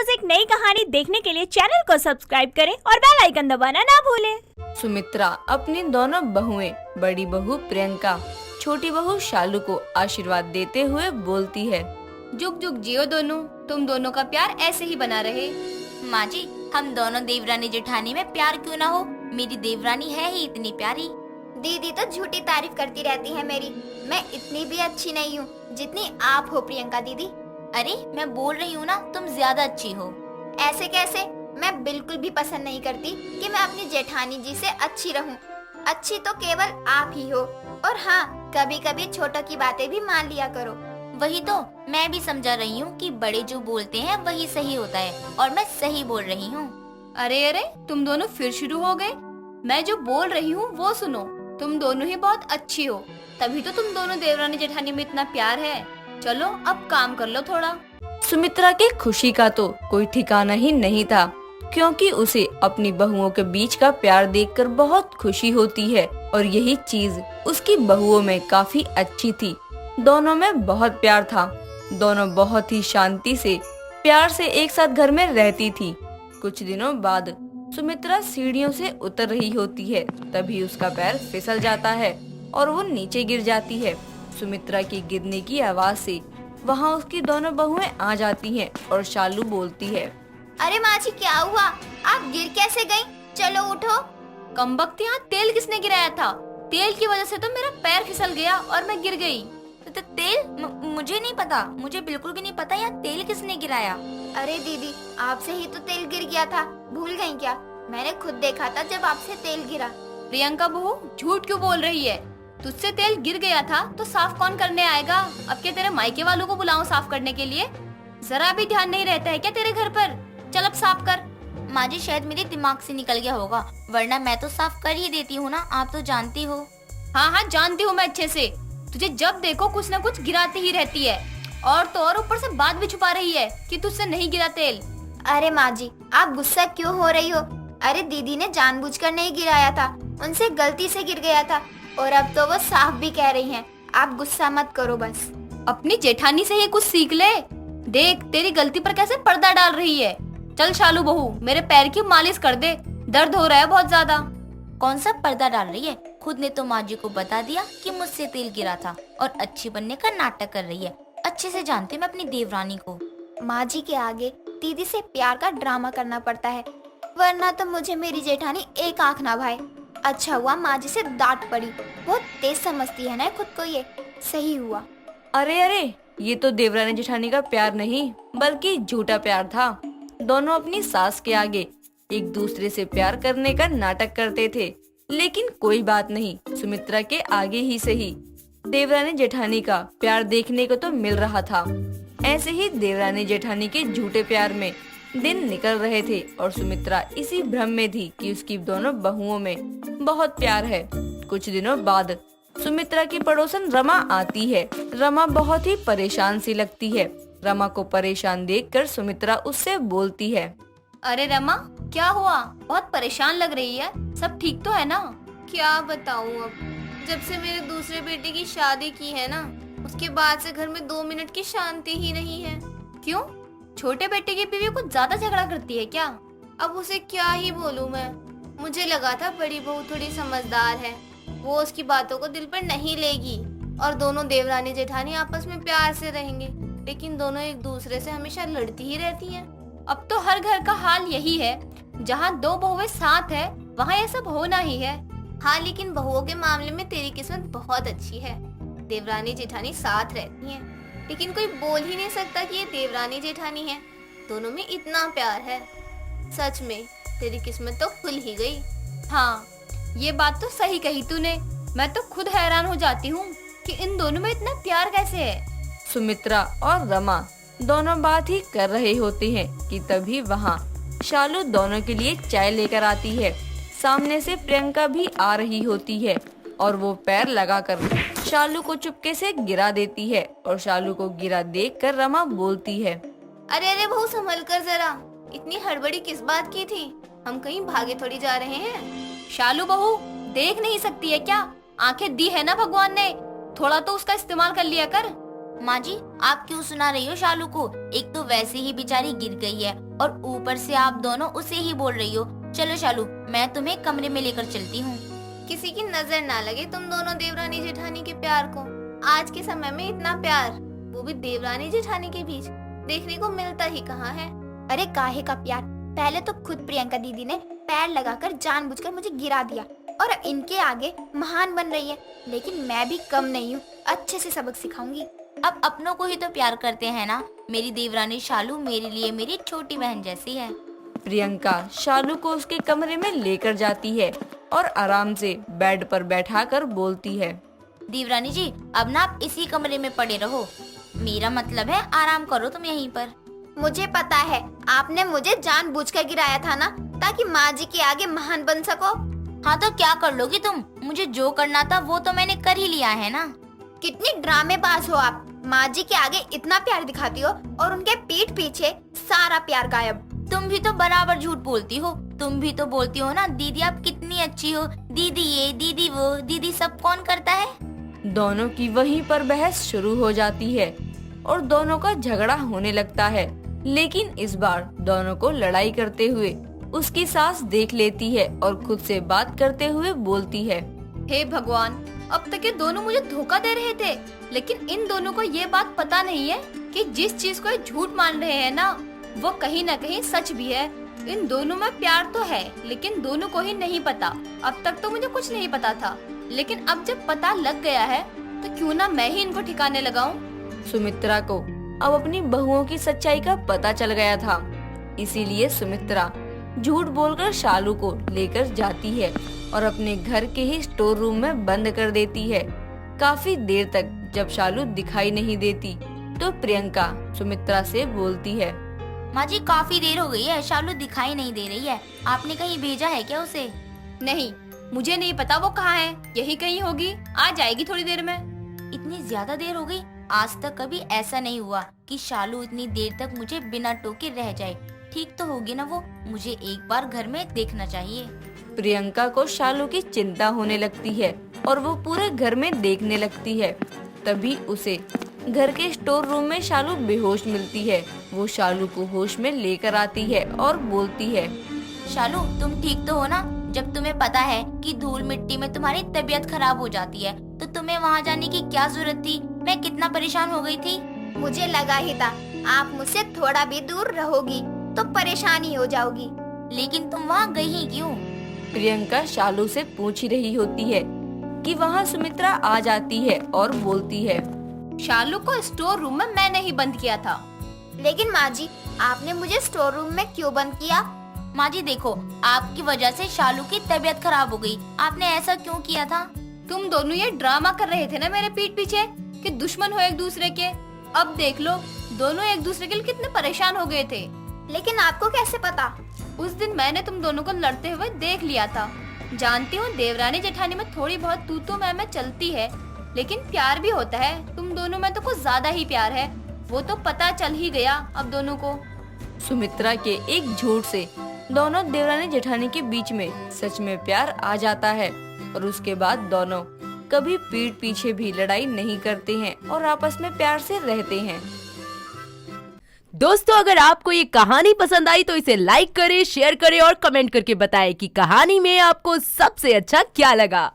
रोज एक नई कहानी देखने के लिए चैनल को सब्सक्राइब करें और बेल आइकन दबाना ना भूलें। सुमित्रा अपनी दोनों बहुएं, बड़ी बहू प्रियंका, छोटी बहू शालू को आशीर्वाद देते हुए बोलती है, जुग जुग जियो दोनों, तुम दोनों का प्यार ऐसे ही बना रहे। माँ जी, हम दोनों देवरानी जेठानी में प्यार क्यों ना हो, मेरी देवरानी है ही इतनी प्यारी। दीदी तो झूठी तारीफ करती रहती है मेरी। मैं इतनी भी अच्छी नहीं हूँ जितनी आप हो प्रियंका दीदी। अरे मैं बोल रही हूँ ना, तुम ज्यादा अच्छी हो। ऐसे कैसे? मैं बिल्कुल भी पसंद नहीं करती कि मैं अपनी जेठानी जी से अच्छी रहूं। अच्छी तो केवल आप ही हो। और हाँ, कभी कभी छोटों की बातें भी मान लिया करो। वही तो मैं भी समझा रही हूँ कि बड़े जो बोलते हैं वही सही होता है, और मैं सही बोल रही हूँ। अरे अरे, तुम दोनों फिर शुरू हो गए। मैं जो बोल रही हूँ वो सुनो। तुम दोनों ही बहुत अच्छी हो, तभी तो तुम दोनों देवरानी जेठानी में इतना प्यार है। चलो अब काम कर लो थोड़ा। सुमित्रा के खुशी का तो कोई ठिकाना ही नहीं था, क्योंकि उसे अपनी बहुओं के बीच का प्यार देखकर बहुत खुशी होती है और यही चीज उसकी बहुओं में काफी अच्छी थी। दोनों में बहुत प्यार था। दोनों बहुत ही शांति से, प्यार से एक साथ घर में रहती थी। कुछ दिनों बाद सुमित्रा सीढ़ियों से उतर रही होती है, तभी उसका पैर फिसल जाता है और वो नीचे गिर जाती है। सुमित्रा की गिरने की आवाज से वहाँ उसकी दोनों बहुएं आ जाती हैं और शालू बोलती है, अरे माँ जी, क्या हुआ? आप गिर कैसे गयी? चलो उठो। कमबख्त, यहाँ तेल किसने गिराया था? तेल की वजह से तो मेरा पैर फिसल गया और मैं गिर गई। तो तेल? मुझे नहीं पता, मुझे बिल्कुल भी नहीं पता यहाँ तेल किसने गिराया। अरे दीदी, आपसे ही तो तेल गिर गया था, भूल गई क्या? मैंने खुद देखा था जब आपसे तेल गिरा। प्रियंका बहू, झूठ क्यों बोल रही है? तुझसे तेल गिर गया था तो साफ कौन करने आएगा? अब क्या तेरे मायके वालों को बुलाऊं साफ करने के लिए? जरा भी ध्यान नहीं रहता है क्या तेरे घर पर? चल अब साफ कर। माँ जी, शायद मेरे दिमाग से निकल गया होगा, वरना मैं तो साफ कर ही देती हूँ ना, आप तो जानती हो। हाँ हाँ, जानती हूँ मैं अच्छे से। तुझे जब देखो कुछ न कुछ गिराती ही रहती है, और तो और ऊपर से बात भी छुपा रही है कि तुझसे नहीं गिरा तेल। अरे माँ जी, आप गुस्सा क्यों हो रही हो? अरे दीदी ने जानबूझकर नहीं गिराया था, उनसे गलती से गिर गया था। और अब तो वो साफ भी कह रही हैं। आप गुस्सा मत करो बस। अपनी जेठानी से ही कुछ सीख ले। देख तेरी गलती पर कैसे पर्दा डाल रही है। चल शालू बहू, मेरे पैर की मालिश कर दे, दर्द हो रहा है बहुत ज्यादा। कौन सा पर्दा डाल रही है? खुद ने तो माँ जी को बता दिया कि मुझसे तेल गिरा था और अच्छी बनने का नाटक कर रही है। अच्छे से जानती मैं अपनी देवरानी को। माँ जी के आगे दीदी से प्यार का ड्रामा करना पड़ता है, वरना तो मुझे मेरी जेठानी एक आंख ना भाए। अच्छा हुआ माँ जी से डांट पड़ी, बहुत तेज समझती है ना खुद को, ये सही हुआ। अरे अरे, ये तो देवरानी जेठानी का प्यार नहीं बल्कि झूठा प्यार था। दोनों अपनी सास के आगे एक दूसरे से प्यार करने का नाटक करते थे, लेकिन कोई बात नहीं, सुमित्रा के आगे ही सही देवरानी जेठानी का प्यार देखने को तो मिल रहा था। ऐसे ही देवरानी जेठानी के झूठे प्यार में दिन निकल रहे थे और सुमित्रा इसी भ्रम में थी कि उसकी दोनों बहुओं में बहुत प्यार है। कुछ दिनों बाद सुमित्रा की पड़ोसन रमा आती है। रमा बहुत ही परेशान सी लगती है। रमा को परेशान देखकर सुमित्रा उससे बोलती है, अरे रमा, क्या हुआ? बहुत परेशान लग रही है, सब ठीक तो है ना? क्या बताऊं, अब जब से मेरे दूसरे बेटे की शादी की है ना, उसके बाद से घर में 2 मिनट की शांति ही नहीं है। क्यों? छोटे बेटे की बीवी कुछ ज्यादा झगड़ा करती है क्या? अब उसे क्या ही बोलूं मैं। मुझे लगा था बड़ी बहू थोड़ी समझदार है, वो उसकी बातों को दिल पर नहीं लेगी और दोनों देवरानी जेठानी आपस में प्यार से रहेंगे, लेकिन दोनों एक दूसरे से हमेशा लड़ती ही रहती हैं। अब तो हर घर का हाल यही है, जहाँ 2 बहुएं साथ है वहाँ ये सब होना ही है। हाँ, लेकिन बहुओं के मामले में तेरी किस्मत बहुत अच्छी है। देवरानी जेठानी साथ रहती हैं, लेकिन कोई बोल ही नहीं सकता कि ये देवरानी जेठानी है। दोनों में इतना प्यार है। सच में तेरी किस्मत तो खुल ही गई। हाँ, ये बात तो सही कही तूने। मैं तो खुद हैरान हो जाती हूँ कि इन दोनों में इतना प्यार कैसे है। सुमित्रा और रमा दोनों बात ही कर रहे होते हैं कि तभी वहाँ शालू दोनों के लिए चाय लेकर आती है। सामने से प्रियंका भी आ रही होती है और वो पैर लगाकर शालू को चुपके से गिरा देती है और शालू को गिरा देखकर रमा बोलती है, अरे अरे बहू, संभल कर जरा, इतनी हड़बड़ी किस बात की थी? हम कहीं भागे थोड़ी जा रहे हैं। शालू बहू, देख नहीं सकती है क्या? आंखें दी है ना भगवान ने, थोड़ा तो उसका इस्तेमाल कर लिया कर। माँ जी, आप क्यों सुना रही हो शालू को? एक तो वैसे ही बेचारी गिर गई है और ऊपर से आप दोनों उसे ही बोल रही हो। चलो शालू, मैं तुम्हें कमरे में लेकर चलती हूँ। किसी की नजर ना लगे तुम दोनों देवरानी जेठानी के प्यार को। आज के समय में इतना प्यार, वो भी देवरानी जेठानी के बीच, देखने को मिलता ही कहाँ है। अरे काहे का प्यार, पहले तो खुद प्रियंका दीदी ने पैर लगाकर जानबूझकर मुझे गिरा दिया और अब इनके आगे महान बन रही है। लेकिन मैं भी कम नहीं हूँ, अच्छे से सबक सिखाऊंगी। अब अपनों को ही तो प्यार करते हैं ना। मेरी देवरानी शालू मेरे लिए मेरी छोटी बहन जैसी है। प्रियंका शालू को उसके कमरे में लेकर जाती है और आराम से बेड पर बैठाकर बोलती है, देवरानी जी, अब ना आप इसी कमरे में पड़े रहो। मेरा मतलब है आराम करो तुम यहीं पर। मुझे पता है, आपने मुझे जानबूझकर गिराया था ना, ताकि माँ जी के आगे महान बन सको। हाँ तो क्या कर लोगी तुम? मुझे जो करना था वो तो मैंने कर ही लिया है ना। कितनी ड्रामेबाज हो आप। माँ जी के आगे इतना प्यार दिखाती हो और उनके पीठ पीछे सारा प्यार गायब। तुम भी तो बराबर झूठ बोलती हो। तुम भी तो बोलती हो ना, दीदी आप कितनी अच्छी हो, दीदी ये दीदी वो, दीदी सब कौन करता है। दोनों की वहीं पर बहस शुरू हो जाती है और दोनों का झगड़ा होने लगता है। लेकिन इस बार दोनों को लड़ाई करते हुए उसकी सास देख लेती है और खुद से बात करते हुए बोलती है, हे भगवान, अब तक ये दोनों मुझे धोखा दे रहे थे, लेकिन इन दोनों को ये बात पता नहीं है कि जिस चीज को ये झूठ मान रहे हैं ना, वो कहीं न कहीं सच भी है। इन दोनों में प्यार तो है, लेकिन दोनों को ही नहीं पता। अब तक तो मुझे कुछ नहीं पता था, लेकिन अब जब पता लग गया है तो क्यों ना मैं ही इनको ठिकाने लगाऊं। सुमित्रा को अब अपनी बहुओं की सच्चाई का पता चल गया था, इसीलिए सुमित्रा झूठ बोलकर शालू को लेकर जाती है और अपने घर के ही स्टोर रूम में बंद कर देती है। काफी देर तक जब शालू दिखाई नहीं देती तो प्रियंका सुमित्रा से बोलती है, माँ जी काफी देर हो गई है, शालू दिखाई नहीं दे रही है। आपने कहीं भेजा है क्या उसे? नहीं, मुझे नहीं पता वो कहाँ है, यही कहीं होगी, आ जाएगी थोड़ी देर में। इतनी ज्यादा देर हो गई? आज तक कभी ऐसा नहीं हुआ कि शालू इतनी देर तक मुझे बिना टोके रह जाए। ठीक तो होगी ना वो? मुझे एक बार घर में देखना चाहिए। प्रियंका को शालू की चिंता होने लगती है और वो पूरे घर में देखने लगती है। तभी उसे घर के स्टोर रूम में शालू बेहोश मिलती है। वो शालू को होश में लेकर आती है और बोलती है, शालू तुम ठीक तो हो ना? जब तुम्हें पता है कि धूल मिट्टी में तुम्हारी तबीयत खराब हो जाती है तो तुम्हें वहाँ जाने की क्या जरूरत थी? मैं कितना परेशान हो गई थी। मुझे लगा ही था आप मुझसे थोड़ा भी दूर रहोगी तो परेशानी हो जाओगी। लेकिन तुम वहाँ गई ही क्यों? प्रियंका शालू से पूछ ही रही होती है कि वहाँ सुमित्रा आ जाती है और बोलती है, शालू को स्टोर रूम में मैंने ही बंद किया था। लेकिन माँ जी, आपने मुझे स्टोर रूम में क्यों बंद किया? माँ जी देखो, आपकी वजह से शालू की तबीयत खराब हो गई। आपने ऐसा क्यों किया था? तुम दोनों ये ड्रामा कर रहे थे ना मेरे पीठ पीछे कि दुश्मन हो एक दूसरे के। अब देख लो, दोनों एक दूसरे के लिए कितने परेशान हो गए थे। लेकिन आपको कैसे पता? उस दिन मैंने तुम दोनों को लड़ते हुए देख लिया था। जानती हूँ देवरानी जेठानी में थोड़ी बहुत तू तो मैं चलती है, लेकिन प्यार भी होता है। तुम दोनों में तो कुछ ज्यादा ही प्यार है, वो तो पता चल ही गया अब दोनों को। सुमित्रा के एक झूठ से दोनों देवरानी जेठानी के बीच में सच में प्यार आ जाता है और उसके बाद दोनों कभी पीठ पीछे भी लड़ाई नहीं करते हैं और आपस में प्यार से रहते हैं। दोस्तों, अगर आपको ये कहानी पसंद आई तो इसे लाइक करें, शेयर करें और कमेंट करके बताएं कि कहानी में आपको सबसे अच्छा क्या लगा।